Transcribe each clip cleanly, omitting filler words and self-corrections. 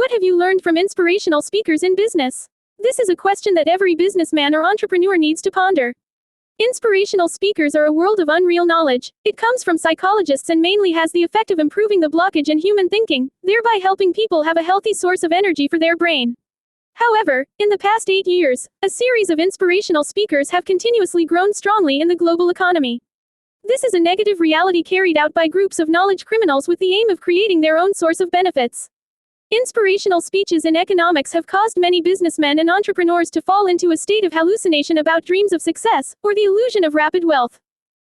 What have you learned from inspirational speakers in business? This is a question that every businessman or entrepreneur needs to ponder. Inspirational speakers are a world of unreal knowledge. It comes from psychologists and mainly has the effect of improving the blockage in human thinking, thereby helping people have a healthy source of energy for their brain. However, in the past 8 years, a series of inspirational speakers have continuously grown strongly in the global economy. This is a negative reality carried out by groups of knowledge criminals with the aim of creating their own source of benefits. Inspirational speeches in economics have caused many businessmen and entrepreneurs to fall into a state of hallucination about dreams of success, or the illusion of rapid wealth.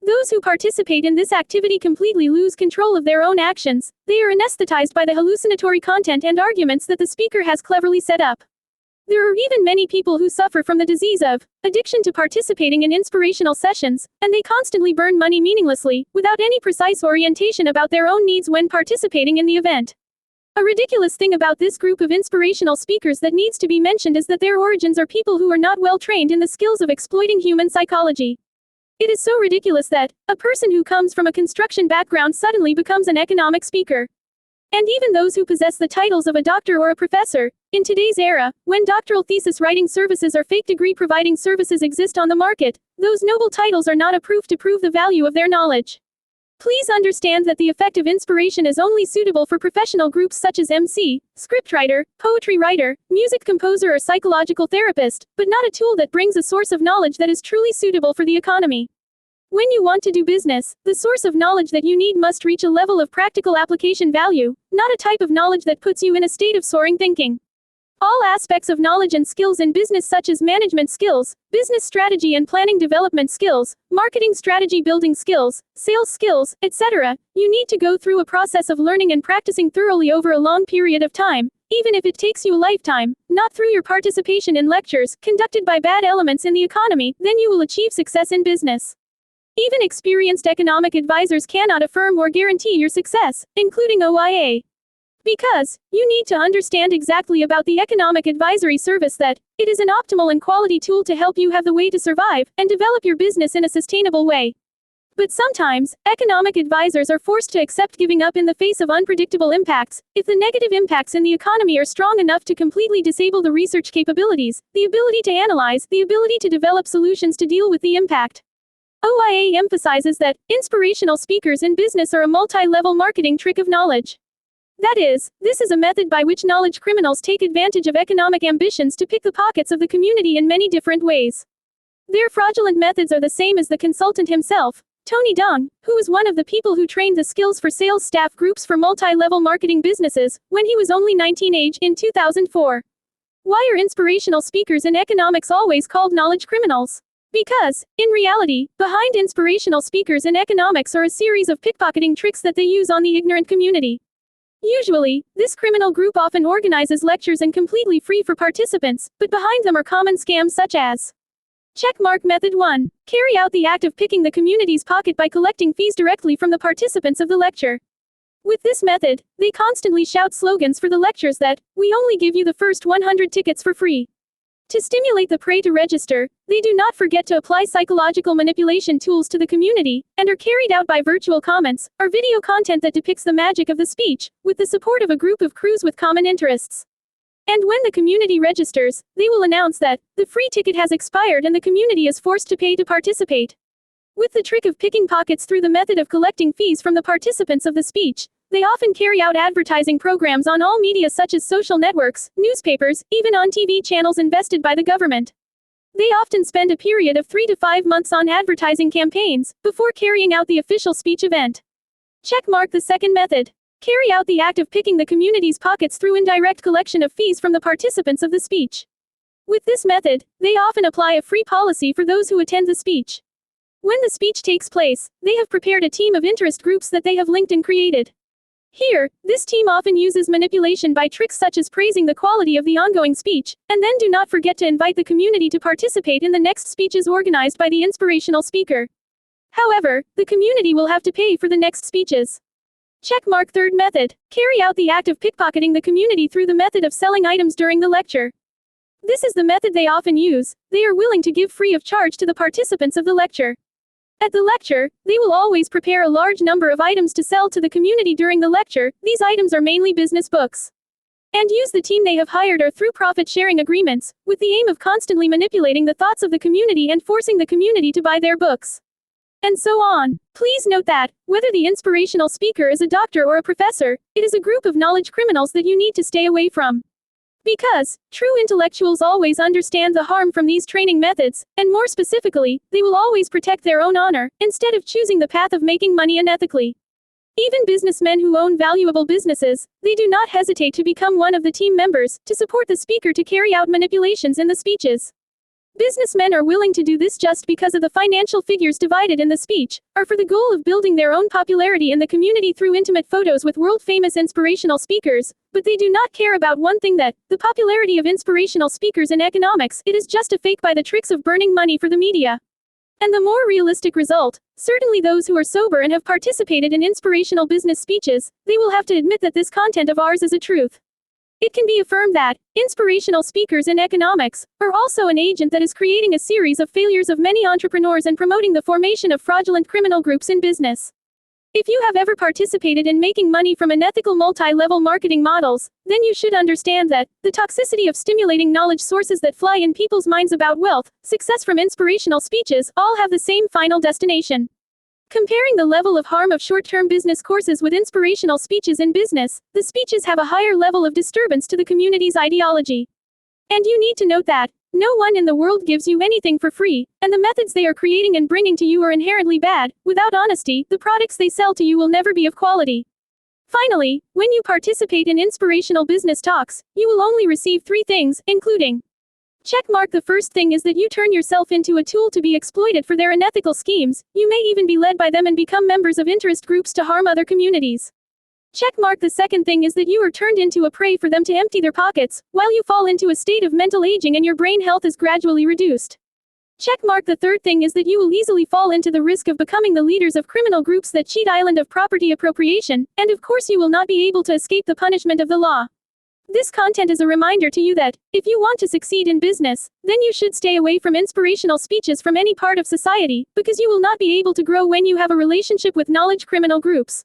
Those who participate in this activity completely lose control of their own actions. They are anesthetized by the hallucinatory content and arguments that the speaker has cleverly set up. There are even many people who suffer from the disease of addiction to participating in inspirational sessions, and they constantly burn money meaninglessly, without any precise orientation about their own needs when participating in the event. A ridiculous thing about this group of inspirational speakers that needs to be mentioned is that their origins are people who are not well trained in the skills of exploiting human psychology. It is so ridiculous that a person who comes from a construction background suddenly becomes an economic speaker. And even those who possess the titles of a doctor or a professor, in today's era, when doctoral thesis writing services or fake degree providing services exist on the market, those noble titles are not a proof to prove the value of their knowledge. Please understand that the effect of inspiration is only suitable for professional groups such as MC, scriptwriter, poetry writer, music composer or psychological therapist, but not a tool that brings a source of knowledge that is truly suitable for the economy. When you want to do business, the source of knowledge that you need must reach a level of practical application value, not a type of knowledge that puts you in a state of soaring thinking. All aspects of knowledge and skills in business such as management skills, business strategy and planning development skills, marketing strategy building skills, sales skills, etc., you need to go through a process of learning and practicing thoroughly over a long period of time, even if it takes you a lifetime, not through your participation in lectures conducted by bad elements in the economy, then you will achieve success in business. Even experienced economic advisors cannot affirm or guarantee your success, including OIA. Because, you need to understand exactly about the economic advisory service that, it is an optimal and quality tool to help you have the way to survive, and develop your business in a sustainable way. But sometimes, economic advisors are forced to accept giving up in the face of unpredictable impacts, if the negative impacts in the economy are strong enough to completely disable the research capabilities, the ability to analyze, the ability to develop solutions to deal with the impact. OIA emphasizes that, inspirational speakers in business are a multi-level marketing trick of knowledge. That is, this is a method by which knowledge criminals take advantage of economic ambitions to pick the pockets of the community in many different ways. Their fraudulent methods are the same as the consultant himself, Tony Dong, who was one of the people who trained the skills for sales staff groups for multi-level marketing businesses, when he was only 19 age in 2004. Why are inspirational speakers in economics always called knowledge criminals? Because, in reality, behind inspirational speakers in economics are a series of pickpocketing tricks that they use on the ignorant community. Usually, this criminal group often organizes lectures and completely free for participants, but behind them are common scams such as Checkmark Method 1. Carry out the act of picking the community's pocket by collecting fees directly from the participants of the lecture. With this method, they constantly shout slogans for the lectures that, we only give you the first 100 tickets for free. To stimulate the prey to register, they do not forget to apply psychological manipulation tools to the community, and are carried out by virtual comments, or video content that depicts the magic of the speech, with the support of a group of crews with common interests. And when the community registers, they will announce that the free ticket has expired and the community is forced to pay to participate. With the trick of picking pockets through the method of collecting fees from the participants of the speech, they often carry out advertising programs on all media such as social networks, newspapers, even on TV channels invested by the government. They often spend a period of 3 to 5 months on advertising campaigns, before carrying out the official speech event. Checkmark the second method. Carry out the act of picking the community's pockets through indirect collection of fees from the participants of the speech. With this method, they often apply a free policy for those who attend the speech. When the speech takes place, they have prepared a team of interest groups that they have linked and created. Here, this team often uses manipulation by tricks such as praising the quality of the ongoing speech, and then do not forget to invite the community to participate in the next speeches organized by the inspirational speaker. However, the community will have to pay for the next speeches. Checkmark third method. Carry out the act of pickpocketing the community through the method of selling items during the lecture. This is the method they often use. They are willing to give free of charge to the participants of the lecture. At the lecture, they will always prepare a large number of items to sell to the community during the lecture. These items are mainly business books. and use the team they have hired or through profit-sharing agreements, with the aim of constantly manipulating the thoughts of the community and forcing the community to buy their books. And so on. Please note that, whether the inspirational speaker is a doctor or a professor, it is a group of knowledge criminals that you need to stay away from. Because, true intellectuals always understand the harm from these training methods, and more specifically, they will always protect their own honor, instead of choosing the path of making money unethically. Even businessmen who own valuable businesses, they do not hesitate to become one of the team members, to support the speaker to carry out manipulations in the speeches. Businessmen are willing to do this just because of the financial figures divided in the speech, or for the goal of building their own popularity in the community through intimate photos with world-famous inspirational speakers, but they do not care about one thing, that, the popularity of inspirational speakers in economics, it is just a fake by the tricks of burning money for the media. And the more realistic result, certainly those who are sober and have participated in inspirational business speeches, they will have to admit that this content of ours is a truth. It can be affirmed that inspirational speakers in economics are also an agent that is creating a series of failures of many entrepreneurs and promoting the formation of fraudulent criminal groups in business. If you have ever participated in making money from unethical multi-level marketing models, then you should understand that the toxicity of stimulating knowledge sources that fly in people's minds about wealth, success from inspirational speeches, all have the same final destination. Comparing the level of harm of short-term business courses with inspirational speeches in business, the speeches have a higher level of disturbance to the community's ideology. And you need to note that no one in the world gives you anything for free, and the methods they are creating and bringing to you are inherently bad. Without honesty, the products they sell to you will never be of quality. Finally, when you participate in inspirational business talks, you will only receive 3 things, including checkmark. The first thing is that you turn yourself into a tool to be exploited for their unethical schemes. You may even be led by them and become members of interest groups to harm other communities. Checkmark. The second thing is that you are turned into a prey for them to empty their pockets, while you fall into a state of mental aging and your brain health is gradually reduced. Checkmark. The third thing is that you will easily fall into the risk of becoming the leaders of criminal groups that cheat island of property appropriation, and of course you will not be able to escape the punishment of the law. This content is a reminder to you that, if you want to succeed in business, then you should stay away from inspirational speeches from any part of society, because you will not be able to grow when you have a relationship with knowledge criminal groups.